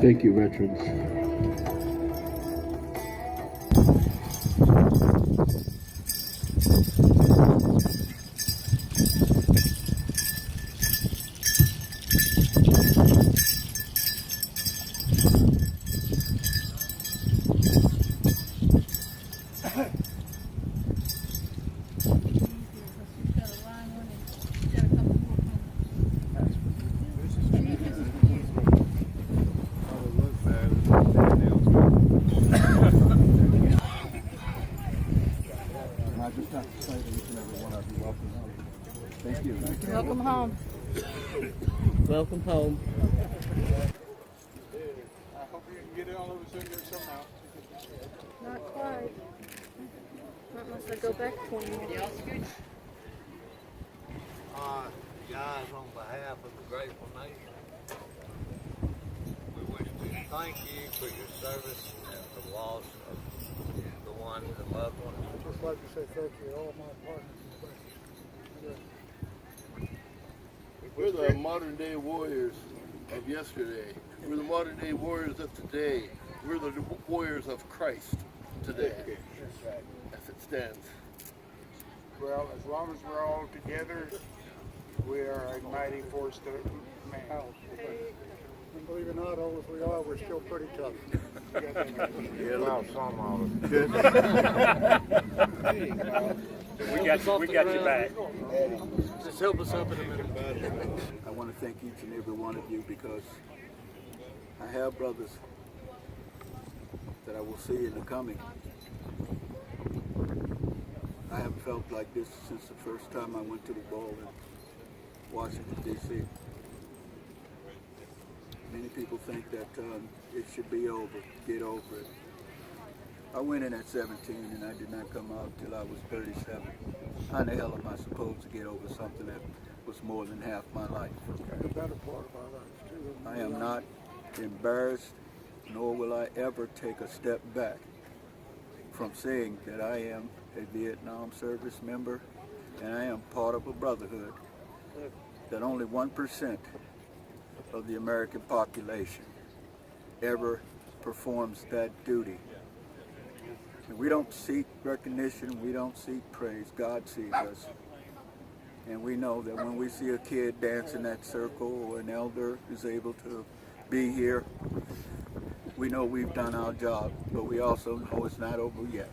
Thank you, veterans. Welcome home. Welcome home. I hope you can get it all of us in there somehow. Not quite. Not unless I go back 20 minutes. Guys, on behalf of the Grateful Nation, we wish to thank you for your service and the loss of the loved ones. I'd just like to say thank you to all my partners. We're the modern day warriors of yesterday. We're the modern day warriors of today. We're the warriors of Christ today, as it stands. Well, as long as we're all together, we are a mighty force to man. And believe it or not, all as we are, we're still pretty tough. Yeah, well, some of us. We got you back. Just help us up in a minute. I want to thank each and every one of you because I have brothers that I will see in the coming. I haven't felt like this since the first time I went to the ball in Washington, D.C. Many people think that it should be over, get over it. I went in at 17 and I did not come out till I was 37. How in the hell am I supposed to get over something that was more than half my life? The better part of our lives, too. I am not embarrassed, nor will I ever take a step back from saying that I am a Vietnam service member and I am part of a brotherhood that only 1% of the American population ever performs that duty. And we don't seek recognition, we don't seek praise, God sees us. And we know that when we see a kid dance in that circle or an elder is able to be here, we know we've done our job, but we also know it's not over yet.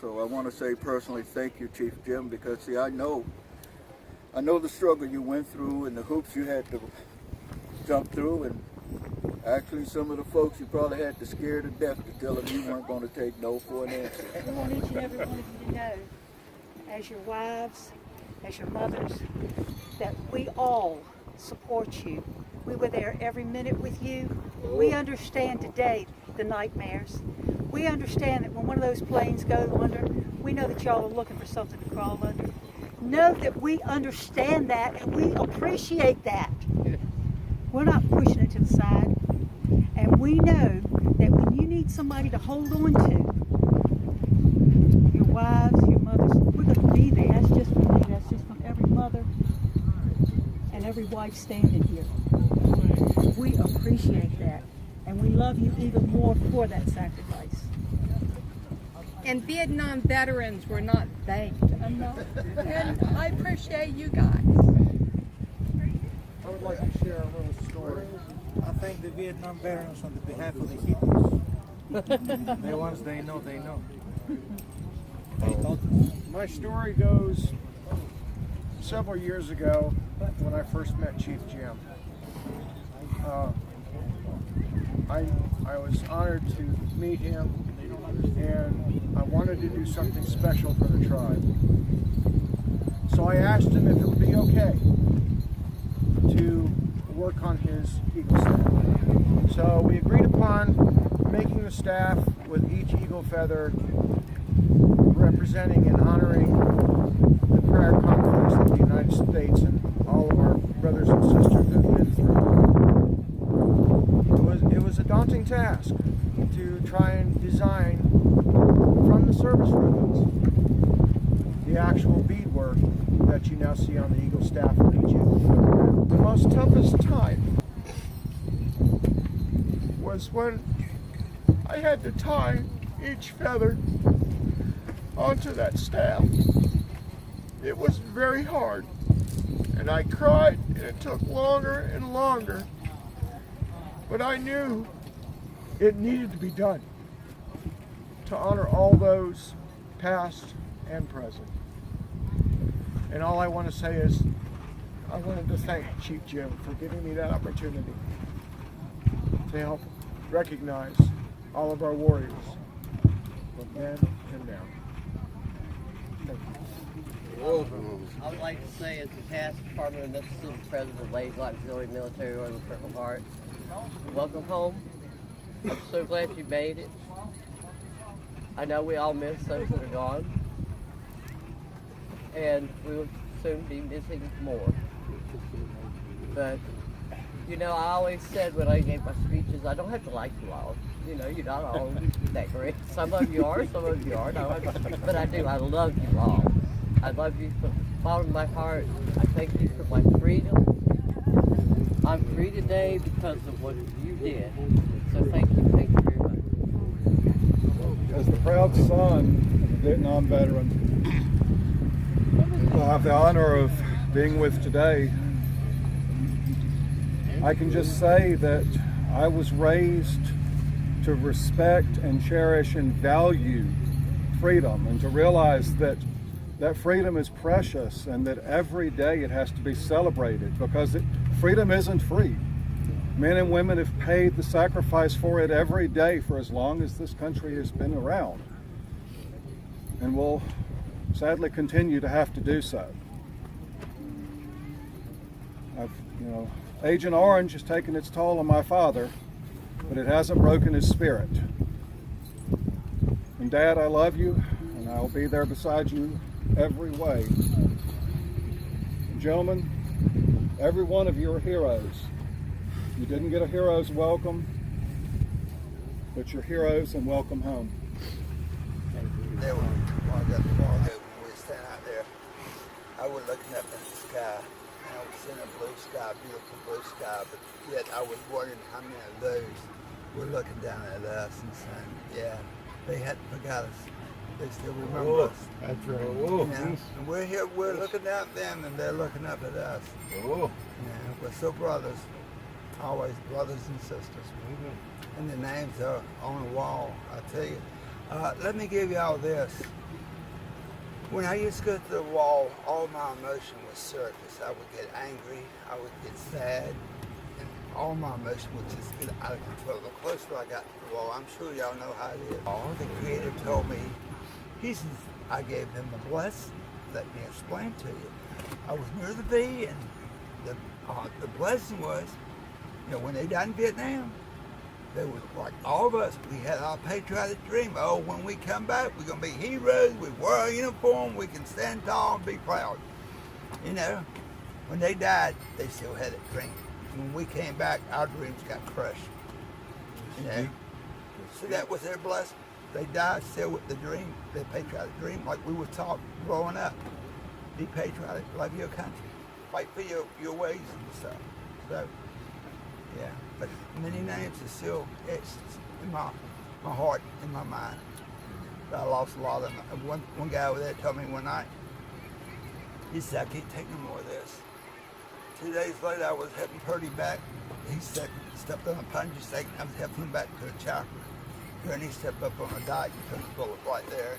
So I want to say personally thank you, Chief Jim, because see, I know the struggle you went through and the hoops you had to jump through, and actually some of the folks you probably had to scare to death to tell them you weren't going to take no for an answer. We want each and every one of you to know, as your wives, as your mothers, that we all support you. We were there every minute with you. We understand today the nightmares. We understand that when one of those planes go under, we know that y'all are looking for something to crawl under. Know that we understand that and we appreciate that. We're not pushing it to the side. And we know that when you need somebody to hold on to, your wives, your mothers, we're going to be there. That's just from me. That's just from every mother and every wife standing here. We appreciate that. And we love you even more for that sacrifice. And Vietnam veterans were not thanked enough. And I appreciate you guys. I would like to share a little story. I thank the Vietnam veterans on the behalf of the Hebrews. The ones they know, they know. My story goes several years ago when I first met Chief Jim. I was honored to meet him, and I wanted to do something special for the tribe. So I asked him if it would be okay to work on his eagle staff. So we agreed upon making the staff with each eagle feather representing and honoring the prior conflicts that the United States and all of our brothers and sisters have been through. It was a daunting task to try and design from the service ribbons the actual beadwork that you now see on the eagle staff of each eagle feather. The most toughest time was when I had to tie each feather onto that staff. It was very hard, and I cried, and it took longer and longer, but I knew it needed to be done to honor all those past and present. And all I want to say is, I wanted to thank Chief Jim for giving me that opportunity to help recognize all of our warriors, both then and now. Thank you. I would like to say, as the past Department of Mississippi President of Ladies Auxiliary Military Order of the Purple Heart, welcome home. I'm so glad you made it. I know we all miss those that are gone, and we will soon be missing more. But, you know, I always said when I gave my speeches, I don't have to like you all. You know, you're not all that great. Some of you are, some of you aren't. But I do. I love you all. I love you from the bottom of my heart. I thank you for my freedom. I'm free today because of what you did. So thank you very much. As the proud son of a Vietnam veteran, who I have the honor of being with today, I can just say that I was raised to respect and cherish and value freedom, and to realize that freedom is precious and that every day it has to be celebrated, because freedom isn't free. Men and women have paid the sacrifice for it every day for as long as this country has been around, and will sadly continue to have to do so. Agent Orange has taken its toll on my father, but it hasn't broken his spirit. And Dad, I love you, and I'll be there beside you every way. And gentlemen, every one of you are heroes. You didn't get a hero's welcome, but you're heroes, and welcome home. There when I got the ball when we were standing out there, I was looking up at the sky, and I was seeing a blue sky, beautiful blue sky, but yet I was wondering how many of those were looking down at us and saying, yeah, they hadn't forgot us. They still remember us. That's right. You know? And we're here, we're looking at them, and they're looking up at us. You know, we're still brothers, always brothers and sisters. And the names are on the wall, I tell you. Let me give you all this. When I used to go to the wall, all my emotion was surface. I would get angry, I would get sad, and all my emotion would just get out of control. The closer I got to the wall, I'm sure y'all know how it is. All the Creator told me, He says, I gave them a blessing. Let me explain to you. I was near the V, and the blessing was, you know, when they died in Vietnam, they were like all of us. We had our patriotic dream. Oh, when we come back, we're going to be heroes. We wear our uniform. We can stand tall and be proud. You know, when they died, they still had a dream. When we came back, our dreams got crushed. You know, so that was their blessing. They died still with the dream, their patriotic dream, like we were taught growing up. Be patriotic, love your country, fight for your ways and stuff. So, yeah, but many names are still etched in my heart, in my mind. But I lost a lot of them. One guy over there told me one night, he said, I can't take no more of this. 2 days later, I was helping Purdy back. He stepped on a punji stake, and I was helping him back to the chopper. And he stepped up on a dike and took the bullet right there.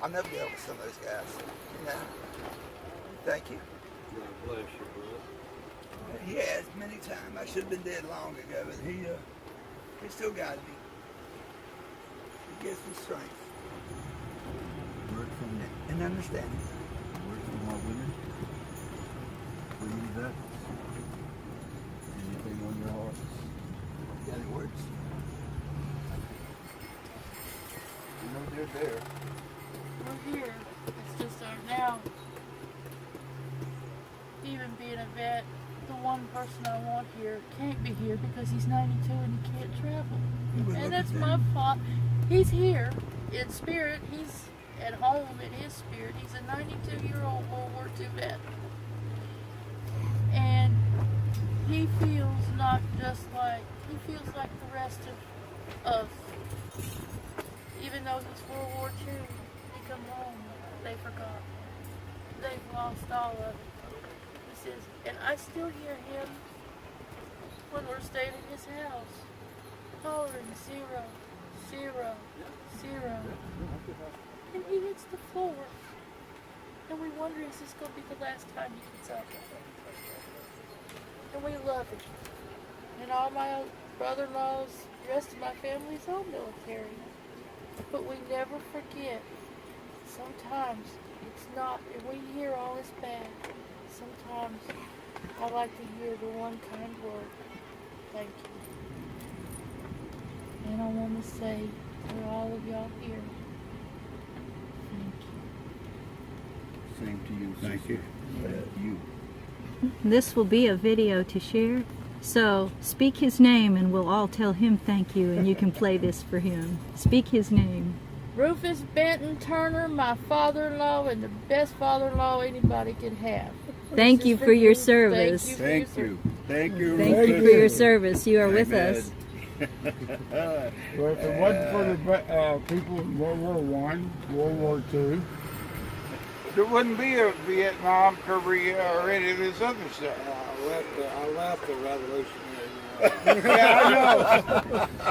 I'll never get over some of those guys. You know? Thank you. God bless you, brother. He has many times. I should have been dead long ago, but he still got me. He gives me strength. Word from And understanding. word from our women. Bringing that. Anything on your heart? Got any words? You know they're there. We're here. It's just our now. Even being a vet, the one person I want here can't be here because he's 92 and he can't travel. And that's my fault. He's here in spirit. He's at home in his spirit. He's a 92-year-old World War II vet. And he feels not just like, he feels like the rest of us. Even though he's World War II, he come home, they forgot. They've lost all of it. He says, and I still hear him when we're staying in his house, hollering 0, 0, 0. And he hits the floor. And we wonder, is this going to be the last time he gets up? And we love him. And all my brother-in-laws, the rest of my family's all military. But we never forget, sometimes it's not, and we hear all this bad. Sometimes I like to hear the one kind word, thank you. And I want to say to all of y'all here, thank you. Same to you. Thank you. You. This will be a video to share, so speak his name and we'll all tell him thank you, and you can play this for him. Speak his name. Rufus Benton Turner, my father-in-law, and the best father-in-law anybody could have. Thank you for your service. Thank you. Thank you. Thank you for your service. You are with Amen. us. Well, if it wasn't for the people in World War I, World War II, there wouldn't be a Vietnam, Korea, or any of this other stuff. I left the Revolutionary War. Yeah, I know.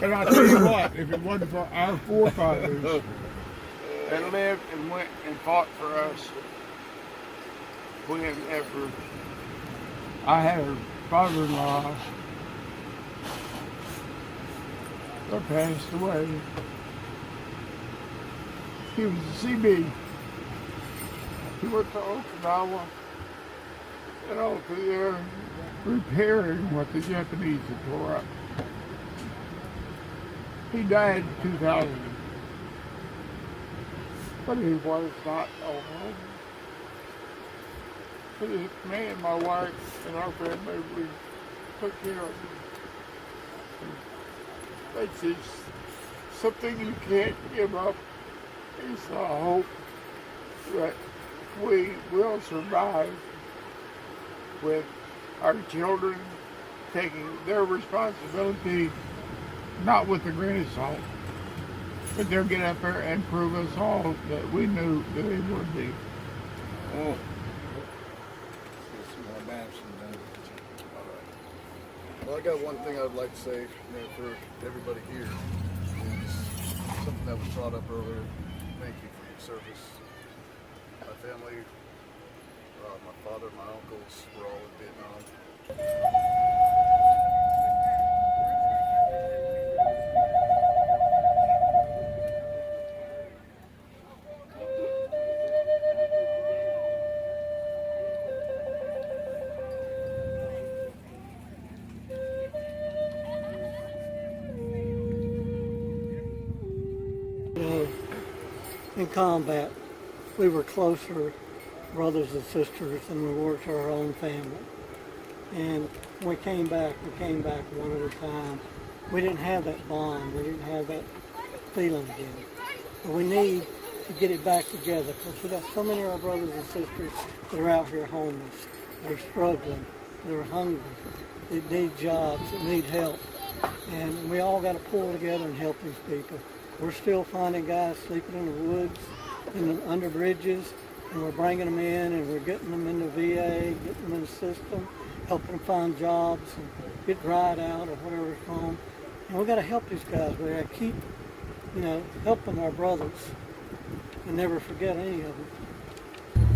And I'll tell you what, if it wasn't for our forefathers that lived and went and fought for us, whenever I had a father-in-law that passed away. He was a CB. He went to Okinawa and over there repairing what the Japanese had tore up. He died in 2000, but he was not alone. But me and my wife and our family, we took care of him. That's just something you can't give up. It's a hope that we will survive with our children taking their responsibility, not with a grain of salt, but they'll get up there and prove us all that we knew that they would be. Oh. Well, I got one thing I'd like to say for everybody here. Is something that was brought up earlier. Thank you for your service. My family, my father, my uncles were all in Vietnam. In combat, we were closer brothers and sisters than we were to our own family. And when we came back one at a time. We didn't have that bond, we didn't have that feeling again. But we need to get it back together, because we got so many of our brothers and sisters that are out here homeless, they're struggling, they're hungry, they need jobs, they need help. And we all got to pull together and help these people. We're still finding guys sleeping in the woods, under bridges, and we're bringing them in and we're getting them in the VA, getting them in the system, helping them find jobs and get dried out or whatever's wrong. And we got to help these guys. We got to keep, helping our brothers and never forget any of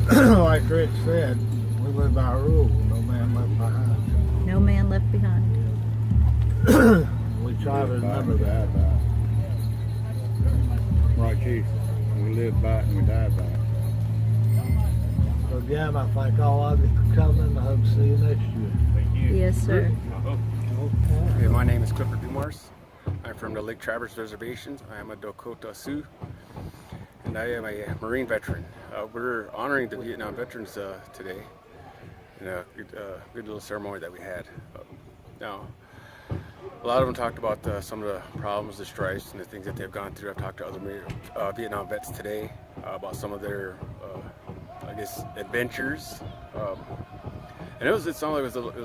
them. Like Rich said, we live by rule, no man left behind. No man left behind. We try to remember that. Right, Chief. We live by it and we die by it. So again, I thank all of you for coming. I hope to see you next year. Thank you. Yes, sir. Okay, my name is Clifford Dumars. I'm from the Lake Traverse Reservations. I am a Dakota Sioux, and I am a Marine veteran. We're honoring the Vietnam veterans today in a good little ceremony that we had. Now, a lot of them talked about some of the problems, the strifes, and the things that they've gone through. I've talked to other Vietnam vets today about some of their, adventures. And it was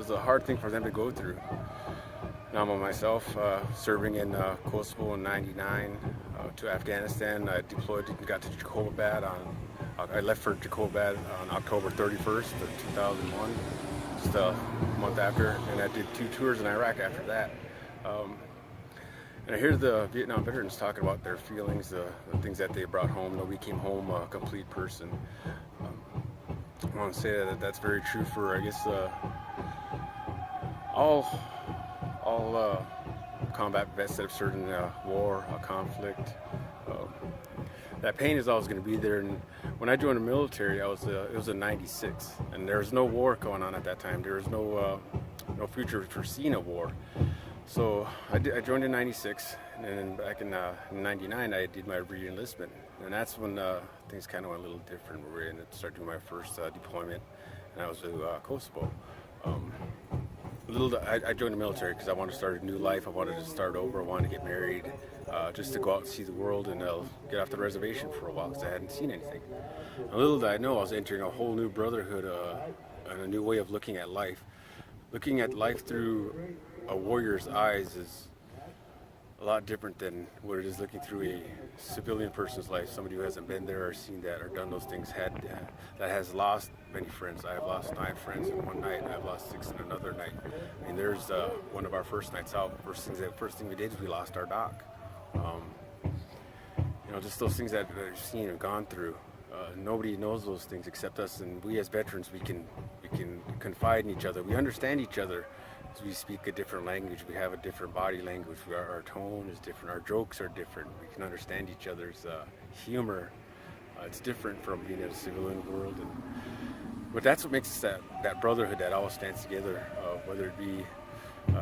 a hard thing for them to go through. Now myself, serving in Kosovo in '99 to Afghanistan. I deployed and got to Jacobabad I left for Jacobabad on October 31st of 2001, just a month after, and I did 2 tours in Iraq after that. And I hear the Vietnam veterans talking about their feelings, the things that they brought home. Nobody came home a complete person. I want to say that that's very true for, I guess, all combat vets that have served in war, a conflict. That pain is always going to be there. And when I joined the military, it was in '96, and there was no war going on at that time. There was no future foreseen of war. So I joined in '96, and then back in '99, I did my re-enlistment, and that's when things kind of went a little different. We were going to start doing my first deployment, and I was to Kosovo. I joined the military because I wanted to start a new life. I wanted to start over. I wanted to get married, just to go out and see the world and get off the reservation for a while because I hadn't seen anything. Little did I know I was entering a whole new brotherhood and a new way of looking at life. Looking at life through a warrior's eyes is a lot different than what it is looking through a civilian person's life, somebody who hasn't been there or seen that or done those things, that has lost many friends. I have lost 9 friends in one night. I've lost 6 in another night. I mean, there's one of our first nights out. First thing we did is we lost our doc. Just those things that we've seen and gone through. Nobody knows those things except us, and we as veterans, we can confide in each other. We understand each other. We speak a different language. We have a different body language. Our tone is different. Our jokes are different. We can understand each other's humor. It's different from being in a civilian world. But that's what makes that brotherhood that always stands together, whether it be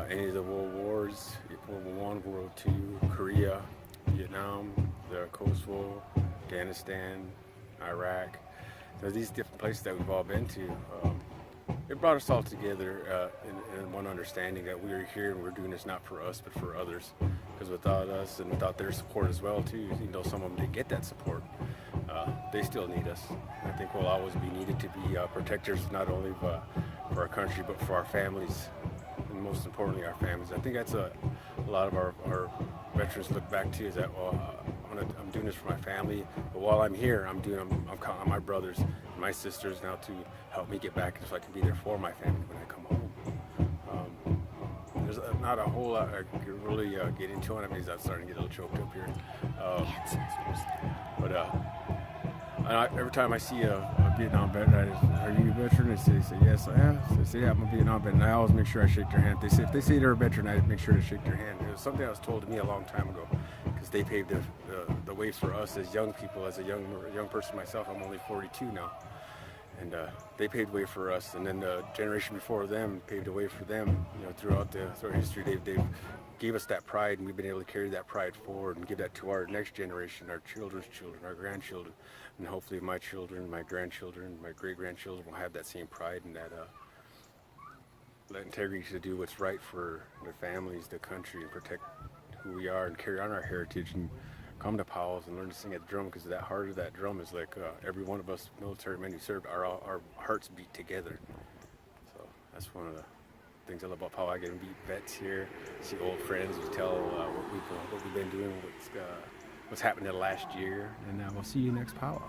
any of the world wars, World War I, World War II, Korea, Vietnam, the Kosovo, Afghanistan, Iraq. These different places that we've all been to. It brought us all together in one understanding that we are here and we're doing this not for us but for others. Because without us and without their support as well too, some of them didn't get that support. They still need us. I think we'll always be needed to be protectors not only for our country but for our families, and most importantly our families. I think that's a lot of our veterans look back to, is that, I'm doing this for my family, but while I'm here, I'm counting on my brothers and my sisters now to help me get back so I can be there for my family when I come home. There's not a whole lot I could really get into on it because I'm starting to get a little choked up here. Every time I see a Vietnam veteran, are you a veteran? They say yes, I am. They say, yeah, I'm a Vietnam veteran. I always make sure I shake their hand. If they say they're a veteran, I make sure to shake their hand. It was something that was told to me a long time ago, because they paved the way for us as young people. As a young person myself, I'm only 42 now, and they paved the way for us. And then the generation before them paved the way for them. Throughout history, they gave us that pride, and we've been able to carry that pride forward and give that to our next generation, our children's children, our grandchildren, and hopefully my children, my grandchildren, my great-grandchildren will have that same pride and that integrity to do what's right for their families, the country, and protect who we are and carry on our heritage and come to POWs and learn to sing at the drum, because that heart of that drum is like every one of us military men who served, our hearts beat together. So that's one of the things I love about POW. I get to meet vets here, see old friends, we tell what we've been doing, what's happened in the last year, and we'll see you next POW.